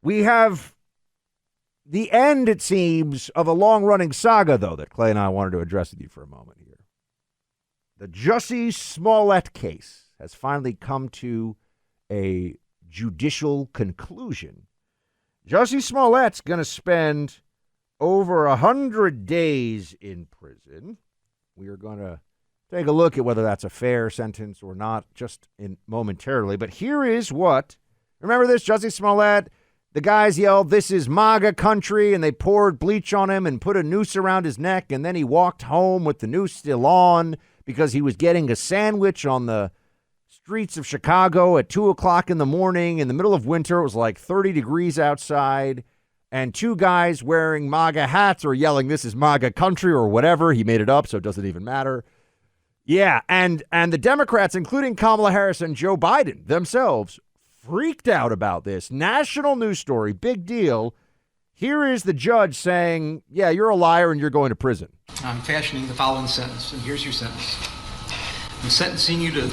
We have the end, it seems, of a long-running saga, though, that Clay and I wanted to address with you for a moment here. The Jussie Smollett case has finally come to a judicial conclusion. Jussie Smollett's going to spend over 100 days in prison. We are going to take a look at whether that's a fair sentence or not just momentarily. But here is what. Remember this, Jussie Smollett? The guys yelled, "This is MAGA country," and they poured bleach on him and put a noose around his neck, and then he walked home with the noose still on because he was getting a sandwich on the streets of Chicago at 2 o'clock in the morning in the middle of winter. It was like 30 degrees outside, and two guys wearing MAGA hats are yelling, "This is MAGA country," or whatever. He made it up, so it doesn't even matter. Yeah, and the Democrats, including Kamala Harris and Joe Biden themselves, freaked out about this. National news story, big deal. Here is the judge saying, yeah, you're a liar and you're going to prison. I'm fashioning the following sentence, and here's your sentence. I'm sentencing you to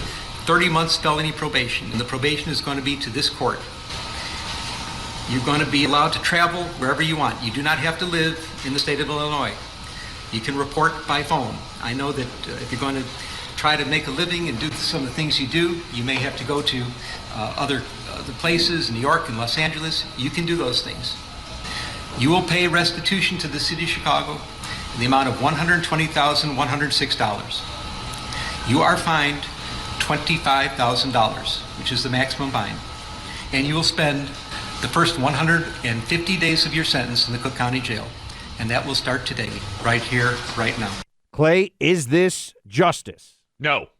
30 months felony probation, and the probation is going to be to this court. You're going to be allowed to travel wherever you want. You do not have to live in the state of Illinois. You can report by phone. I know that if you're going to try to make a living and do some of the things you do, you may have to go to other places, New York and Los Angeles. You can do those things. You will pay restitution to the city of Chicago in the amount of $120,106. You are fined $25,000, which is the maximum fine. And you will spend the first 150 days of your sentence in the Cook County Jail. And that will start today, right here, right now. Clay, is this justice? No.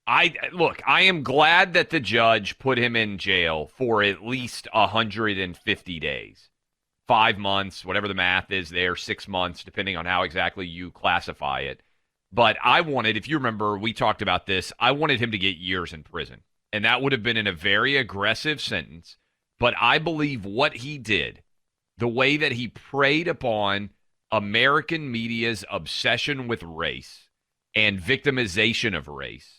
I am glad that the judge put him in jail for at least 150 days. 5 months, whatever the math is there, 6 months, depending on how exactly you classify it. But I wanted, if you remember, we talked about this, I wanted him to get years in prison. And that would have been in a very aggressive sentence. But I believe what he did, the way that he preyed upon American media's obsession with race and victimization of race,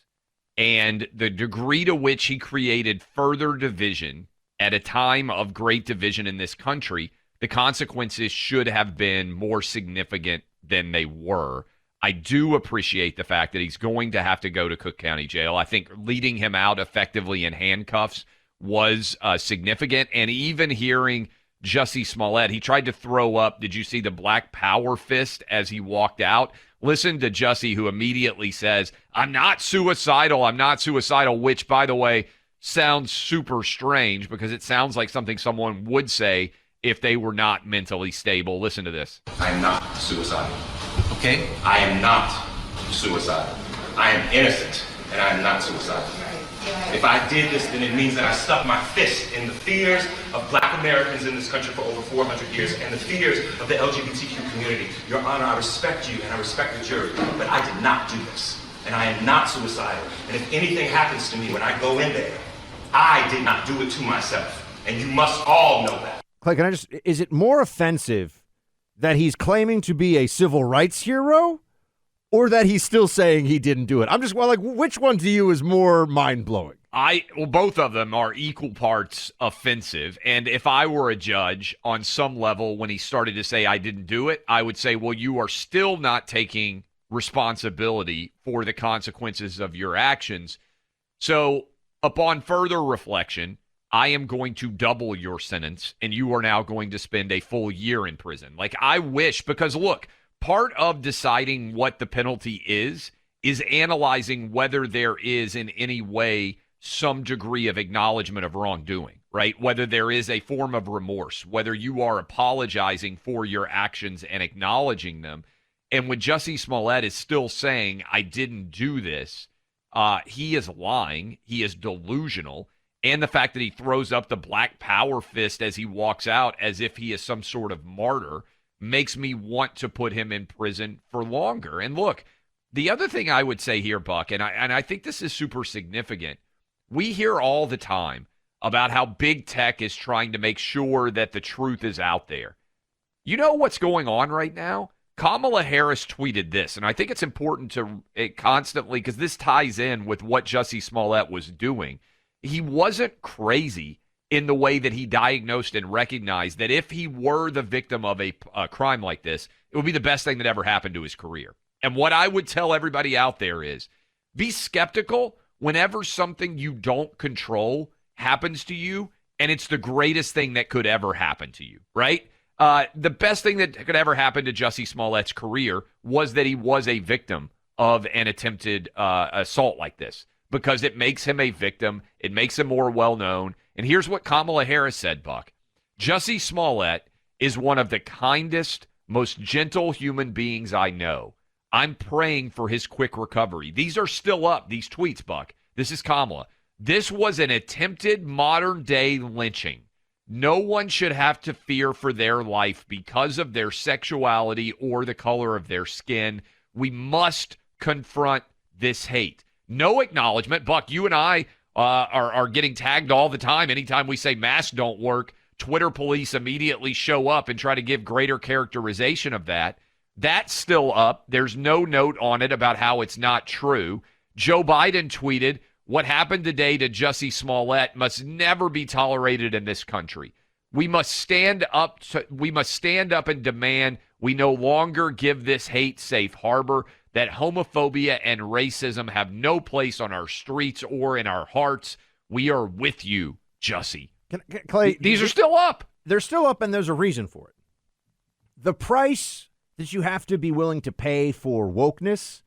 and the degree to which he created further division at a time of great division in this country, the consequences should have been more significant than they were. I do appreciate the fact that he's going to have to go to Cook County Jail. I think leading him out effectively in handcuffs was significant. And even hearing Jussie Smollett, he tried to throw up, did you see the Black Power fist as he walked out? Listen to Jussie, who immediately says, I'm not suicidal, which, by the way, sounds super strange because it sounds like something someone would say if they were not mentally stable. Listen to this. I am not suicidal. Okay? I am not suicidal. I am innocent, and I am not suicidal. If I did this, then it means that I stuck my fist in the fears of Black Americans in this country for over 400 years and the fears of the LGBTQ community. Your Honor, I respect you and I respect the jury, but I did not do this. And I am not suicidal. And if anything happens to me when I go in there, I did not do it to myself. And you must all know that. Clay, is it more offensive that he's claiming to be a civil rights hero, or that he's still saying he didn't do it? I'm just, which one to you is more mind-blowing? Both of them are equal parts offensive. And if I were a judge on some level, when he started to say I didn't do it, I would say, well, you are still not taking responsibility for the consequences of your actions. So upon further reflection, I am going to double your sentence, and you are now going to spend a full year in prison. Like, I wish, because look, part of deciding what the penalty is analyzing whether there is in any way some degree of acknowledgement of wrongdoing, right? Whether there is a form of remorse, whether you are apologizing for your actions and acknowledging them. And when Jussie Smollett is still saying, I didn't do this, he is lying, he is delusional, and the fact that he throws up the Black Power fist as he walks out as if he is some sort of martyr makes me want to put him in prison for longer. And look, the other thing I would say here, Buck, and I think this is super significant, we hear all the time about how big tech is trying to make sure that the truth is out there. You know what's going on right now? Kamala Harris tweeted this, and I think it's important to constantly, because this ties in with what Jussie Smollett was doing. He wasn't crazy in the way that he diagnosed and recognized that if he were the victim of a crime like this, it would be the best thing that ever happened to his career. And what I would tell everybody out there is be skeptical whenever something you don't control happens to you, and it's the greatest thing that could ever happen to you, right? The best thing that could ever happen to Jussie Smollett's career was that he was a victim of an attempted assault like this, because it makes him a victim. It makes him more well-known. And here's what Kamala Harris said, Buck. Jussie Smollett is one of the kindest, most gentle human beings I know. I'm praying for his quick recovery. These are still up, these tweets, Buck. This is Kamala. This was an attempted modern-day lynching. No one should have to fear for their life because of their sexuality or the color of their skin. We must confront this hate. No acknowledgement. Buck, you and I are getting tagged all the time. Anytime we say masks don't work, Twitter police immediately show up and try to give greater characterization of that. That's still up. There's no note on it about how it's not true. Joe Biden tweeted, "What happened today to Jussie Smollett must never be tolerated in this country. We must stand up and demand we no longer give this hate safe harbor, that homophobia and racism have no place on our streets or in our hearts. We are with you, Jussie." Clay, these are still up. They're still up, and there's a reason for it. The price that you have to be willing to pay for wokeness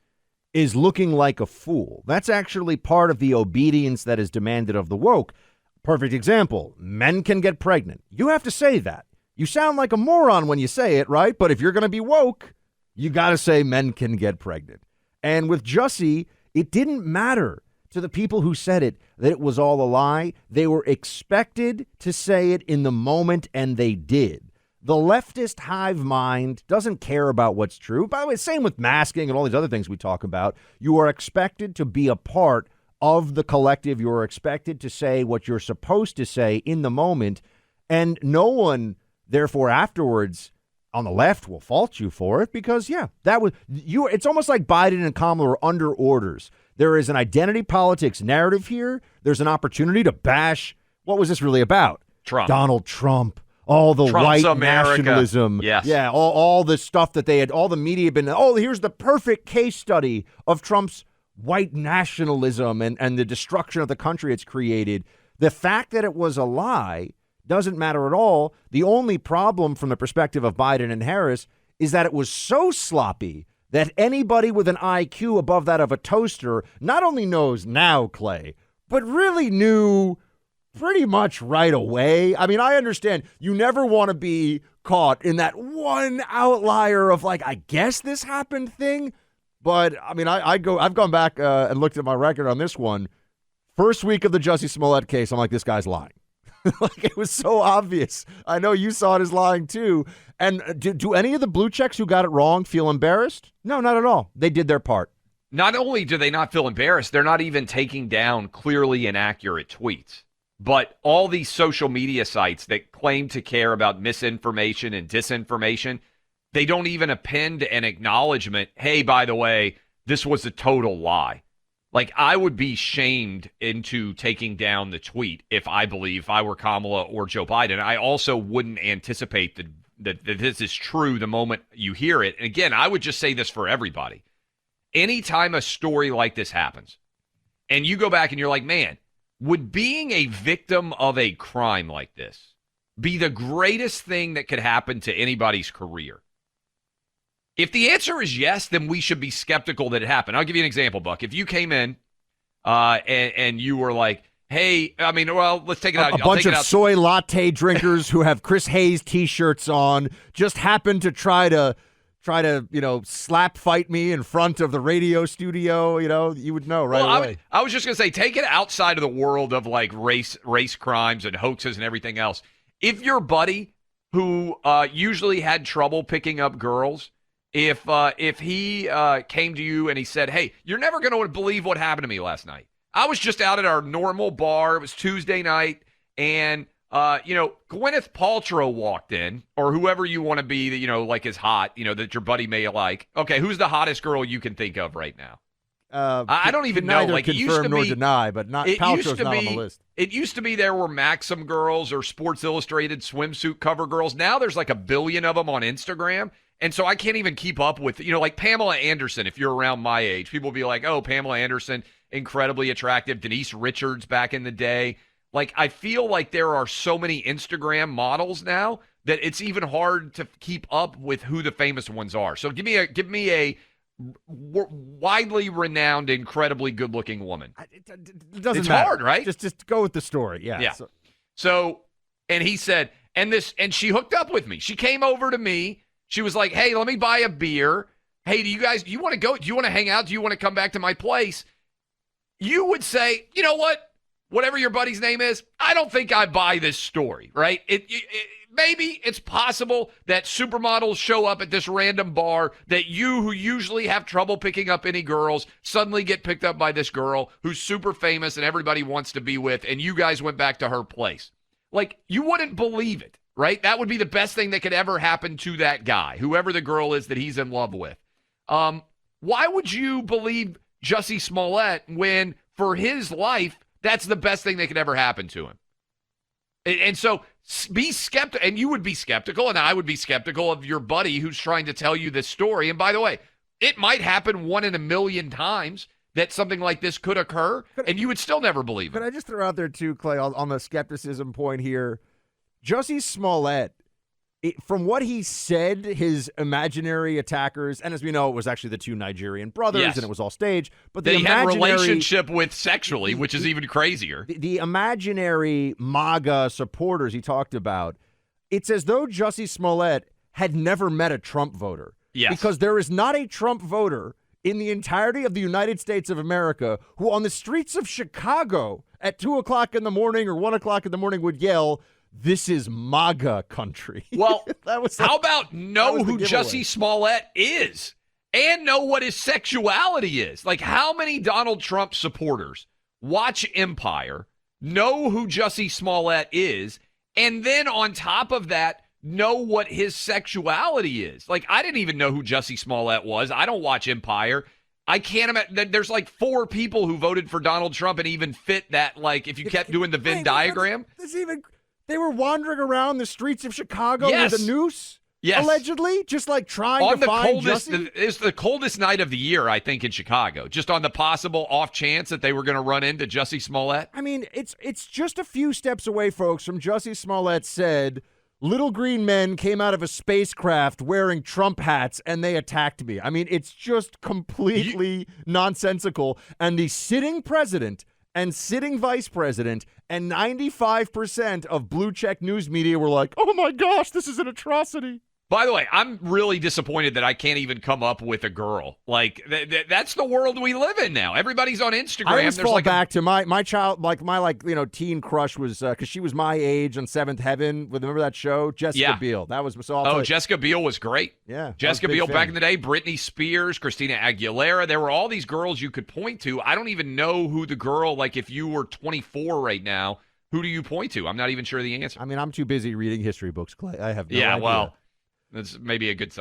is looking like a fool. That's actually part of the obedience that is demanded of the woke. Perfect example. Men can get pregnant. You have to say that. You sound like a moron when you say it, right? But if you're going to be woke, you got to say men can get pregnant. And with Jussie, it didn't matter to the people who said it that it was all a lie. They were expected to say it in the moment, and they did. The leftist hive mind doesn't care about what's true. By the way, same with masking and all these other things we talk about. You are expected to be a part of the collective. You are expected to say what you're supposed to say in the moment. And no one, therefore, afterwards on the left will fault you for it because, yeah, that was you. It's almost like Biden and Kamala are under orders. There is an identity politics narrative here. There's an opportunity to bash. What was this really about? Trump. Donald Trump. All the Trump's white America. nationalism. Yes. Yeah, all the stuff that they had, all the media had been, here's the perfect case study of Trump's white nationalism and the destruction of the country it's created. The fact that it was a lie doesn't matter at all. The only problem from the perspective of Biden and Harris is that it was so sloppy that anybody with an IQ above that of a toaster not only knows now, Clay, but really knew pretty much right away. I mean, I understand you never want to be caught in that one outlier of like, I guess this happened thing. But I mean, I've gone back and looked at my record on this one. First week of the Jussie Smollett case, I'm like, this guy's lying. Like, it was so obvious. I know you saw it as lying too. And do any of the blue checks who got it wrong feel embarrassed? No, not at all. They did their part. Not only do they not feel embarrassed, they're not even taking down clearly inaccurate tweets. But all these social media sites that claim to care about misinformation and disinformation, they don't even append an acknowledgement, hey, by the way, this was a total lie. Like, I would be shamed into taking down the tweet if I were Kamala or Joe Biden. I also wouldn't anticipate that this is true the moment you hear it. And again, I would just say this for everybody. Anytime a story like this happens, and you go back and you're like, man, would being a victim of a crime like this be the greatest thing that could happen to anybody's career? If the answer is yes, then we should be skeptical that it happened. I'll give you an example, Buck. If you came in and you were like, hey, I mean, well, let's take it out. A bunch of soy latte drinkers who have Chris Hayes T-shirts on just happen to try to, slap fight me in front of the radio studio, you would know right away. I was just going to say, take it outside of the world of like race crimes and hoaxes and everything else. If your buddy who usually had trouble picking up girls, if he came to you and he said, hey, you're never going to believe what happened to me last night. I was just out at our normal bar. It was Tuesday night, and Gwyneth Paltrow walked in, or whoever you want to be that, like is hot, that your buddy may like. Okay, who's the hottest girl you can think of right now? I don't even know. Neither Like, it used confirm to nor be, deny, but not Paltrow's not on the list. It used to be there were Maxim girls or Sports Illustrated swimsuit cover girls. Now there's like a billion of them on Instagram. And so I can't even keep up with, like Pamela Anderson, if you're around my age. People will be like, oh, Pamela Anderson, incredibly attractive. Denise Richards back in the day. Like, I feel like there are so many Instagram models now that it's even hard to keep up with who the famous ones are. So give me a widely renowned, incredibly good-looking woman. It doesn't it's matter. Hard, right? Just go with the story. Yeah. Yeah. So, and he said, and she hooked up with me. She came over to me. She was like, hey, let me buy a beer. Hey, do you want to go? Do you want to hang out? Do you want to come back to my place? You would say, you know what? Whatever your buddy's name is, I don't think I buy this story, right? Maybe it's possible that supermodels show up at this random bar, that you, who usually have trouble picking up any girls, suddenly get picked up by this girl who's super famous and everybody wants to be with, and you guys went back to her place. Like, you wouldn't believe it, right? That would be the best thing that could ever happen to that guy, whoever the girl is that he's in love with. Why would you believe Jussie Smollett when, for his life, that's the best thing that could ever happen to him? And so be skeptical, and you would be skeptical, and I would be skeptical of your buddy who's trying to tell you this story. And by the way, it might happen 1 in a million times that something like this could occur, and you would still never believe it. Could I just throw out there, too, Clay, on the skepticism point here? Jussie Smollett, from what he said, his imaginary attackers, and as we know, it was actually the 2 Nigerian brothers, yes, and it was all staged. But they had relationship with sexually, which is even crazier. The imaginary MAGA supporters he talked about, it's as though Jussie Smollett had never met a Trump voter. Yes. Because there is not a Trump voter in the entirety of the United States of America who on the streets of Chicago at 2 o'clock in the morning or 1 o'clock in the morning would yell, "This is MAGA country." Well, how about about know who Jussie Smollett is and know what his sexuality is? Like, how many Donald Trump supporters watch Empire, know who Jussie Smollett is, and then on top of that, know what his sexuality is? Like, I didn't even know who Jussie Smollett was. I don't watch Empire. I can't imagine. There's like 4 people who voted for Donald Trump and even fit that, like, if you kept doing the Venn diagram. They were wandering around the streets of Chicago Yes. with a noose, Yes. allegedly, just like trying On to find Jussie. It's the coldest night of the year, I think, in Chicago. Just on the possible off chance that they were going to run into Jussie Smollett. I mean, it's just a few steps away, folks, from Jussie Smollett said, "Little green men came out of a spacecraft wearing Trump hats and they attacked me." I mean, it's just completely nonsensical. And the sitting president and sitting vice president and 95% of blue check news media were like, "Oh my gosh, this is an atrocity." By the way, I'm really disappointed that I can't even come up with a girl. Like, that's the world we live in now. Everybody's on Instagram. I always There's fall like back to my child, my teen crush was, because she was my age on Seventh Heaven. Remember that show? Jessica Biel. That was, so I'll tell you. Jessica Biel was great. Yeah. Jessica Biel back in the day, Britney Spears, Christina Aguilera. There were all these girls you could point to. I don't even know who the girl, like if you were 24 right now, who do you point to? I'm not even sure the answer. I mean, I'm too busy reading history books, Clay. I have no idea. Well, that's maybe a good sign.